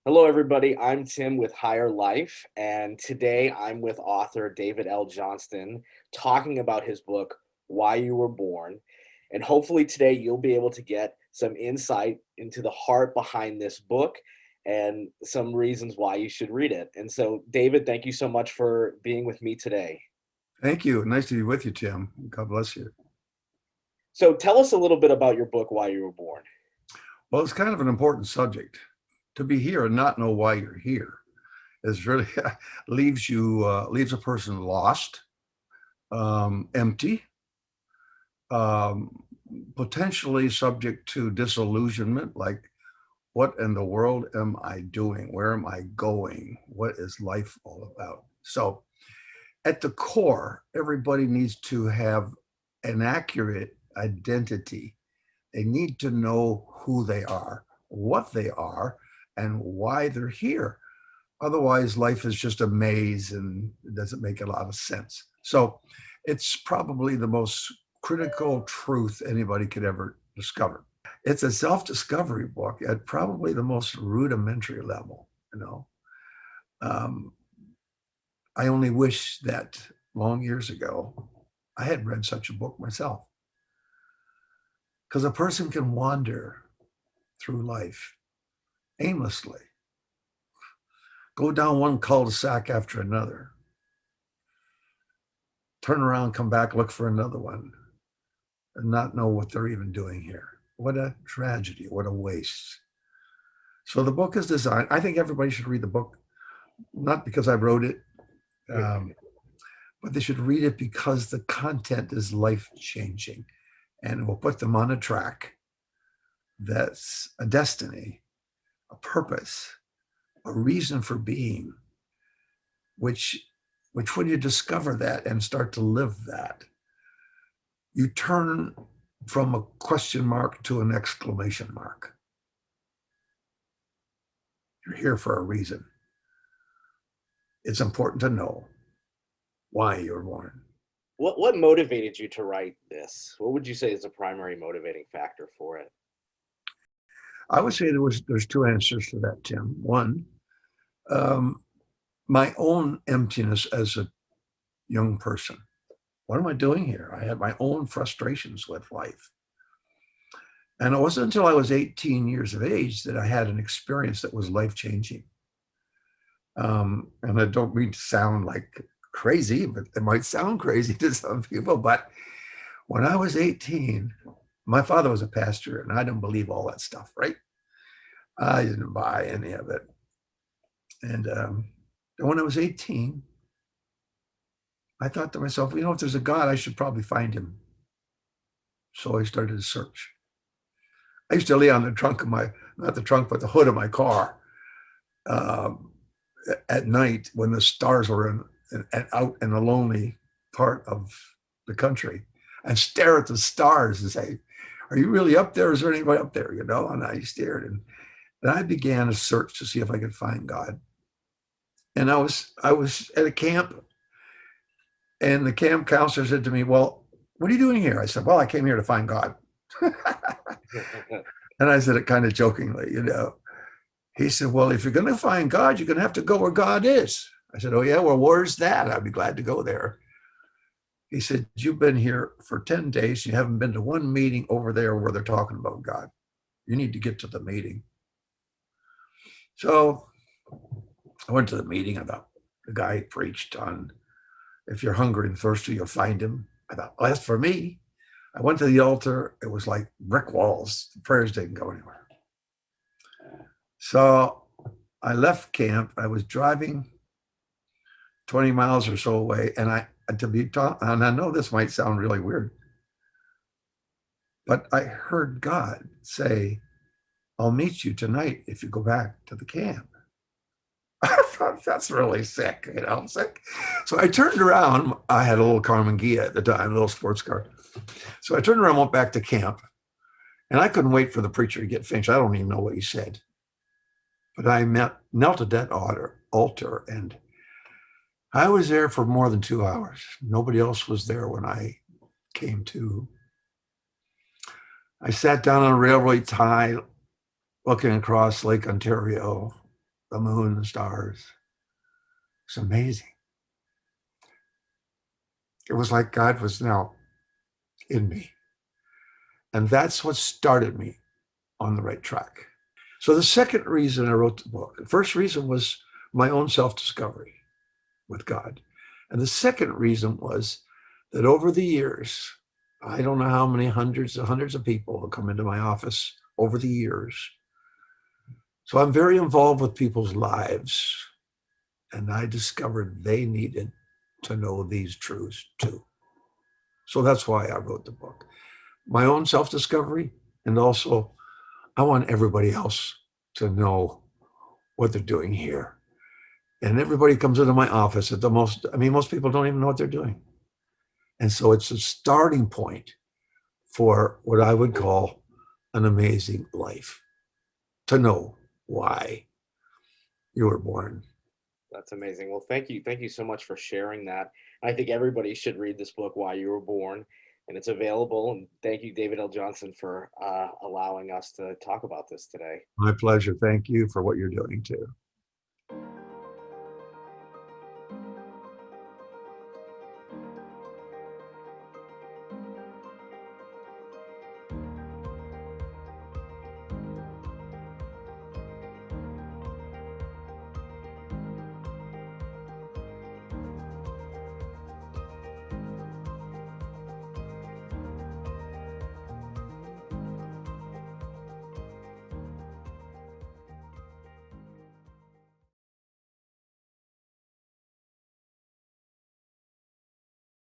Hello, everybody. I'm Tim with Higher Life, and today I'm with author David L. Johnston talking about his book, Why You Were Born. And hopefully, today you'll be able to get some insight into the heart behind this book and some reasons why you should read it. And so, David, thank you so much for being with me today. Thank you. Nice to be with you, Tim. God bless you. So, tell us a little bit about your book, Why You Were Born. Well, it's kind of an important subject. To be here and not know why you're here is really leaves a person lost, empty, um, potentially subject to disillusionment. Like, what in the world am I doing? Where am I going? What is life all about? So, at the core, everybody needs to have an accurate identity. They need to know who they are, what they are, and why they're here. Otherwise, life is just a maze and it doesn't make a lot of sense. So it's probably the most critical truth anybody could ever discover. It's a self discovery book at probably the most rudimentary level. Um, I only wish that long years ago I had read such a book myself, because a person can wander through life aimlessly, go down one cul-de-sac after another, turn around, come back, look for another one, and not know what they're even doing here. What a tragedy, what a waste. So the book is designed, I think everybody should read the book, not because I wrote it, um, but they should read it because the content is life changing and it will put them on a track that's a destiny, a purpose, a reason for being, which when you discover that and start to live that, you turn from a question mark to an exclamation mark. You're here for a reason. It's important to know why you're born. What motivated you to write this? What would you say is the primary motivating factor for it? I would say there's two answers to that, Tim. One, um, my own emptiness as a young person. What am I doing here? I had my own frustrations with life. And it wasn't until I was 18 years of age that I had an experience that was life changing. And I don't mean to sound like crazy, but it might sound crazy to some people. But when I was 18, my father was a pastor and I didn't believe all that stuff, right? I didn't buy any of it. And when I was 18, I thought to myself, if there's a God, I should probably find him. So I started to search. I used to lay on the trunk of not the trunk, but the hood of my car um, at night when the stars were out in a lonely part of the country and stare at the stars and say, are you really up there? Is there anybody up there? And I stared, and then I began a search to see if I could find God. And I was at a camp, and the camp counselor said to me, well, what are you doing here? I said, well, I came here to find God. And I said it kind of jokingly. He said, well, if you're going to find God, you're going to have to go where God is. I said, oh, yeah, well, where's that? I'd be glad to go there. He said, you've been here for 10 days. You haven't been to one meeting over there where they're talking about God. You need to get to the meeting. So I went to the meeting. I thought the guy preached on if you're hungry and thirsty, you'll find him. I thought, well, that's for me. I went to the altar. It was like brick walls. The prayers didn't go anywhere. So I left camp. I was driving 20 miles or so away. And and I know this might sound really weird, but I heard God say, I'll meet you tonight if you go back to the camp. I thought that's really sick. So I turned around. I had a little Carmen Ghia at the time, a little sports car. So I turned around, went back to camp, and I couldn't wait for the preacher to get finished. I don't even know what he said. But I knelt at that altar, and I was there for more than 2 hours. Nobody else was there when I came to. I sat down on a railway tie looking across Lake Ontario, the moon, the stars. It's amazing. It was like God was now in me. And that's what started me on the right track. So the second reason I wrote the book, the first reason was my own self-discovery with God. And the second reason was that over the years, I don't know how many hundreds and hundreds of people have come into my office over the years. So I'm very involved with people's lives. And I discovered they needed to know these truths too. So that's why I wrote the book. My own self-discovery, and also I want everybody else to know what they're doing here. And everybody comes into my office at the most, I mean, most people don't even know what they're doing. And so it's a starting point for what I would call an amazing life, to know why you were born. That's amazing. Well, thank you. Thank you so much for sharing that. I think everybody should read this book, Why You Were Born, and it's available. And thank you, David L. Johnston, for allowing us to talk about this today. My pleasure. Thank you for what you're doing too.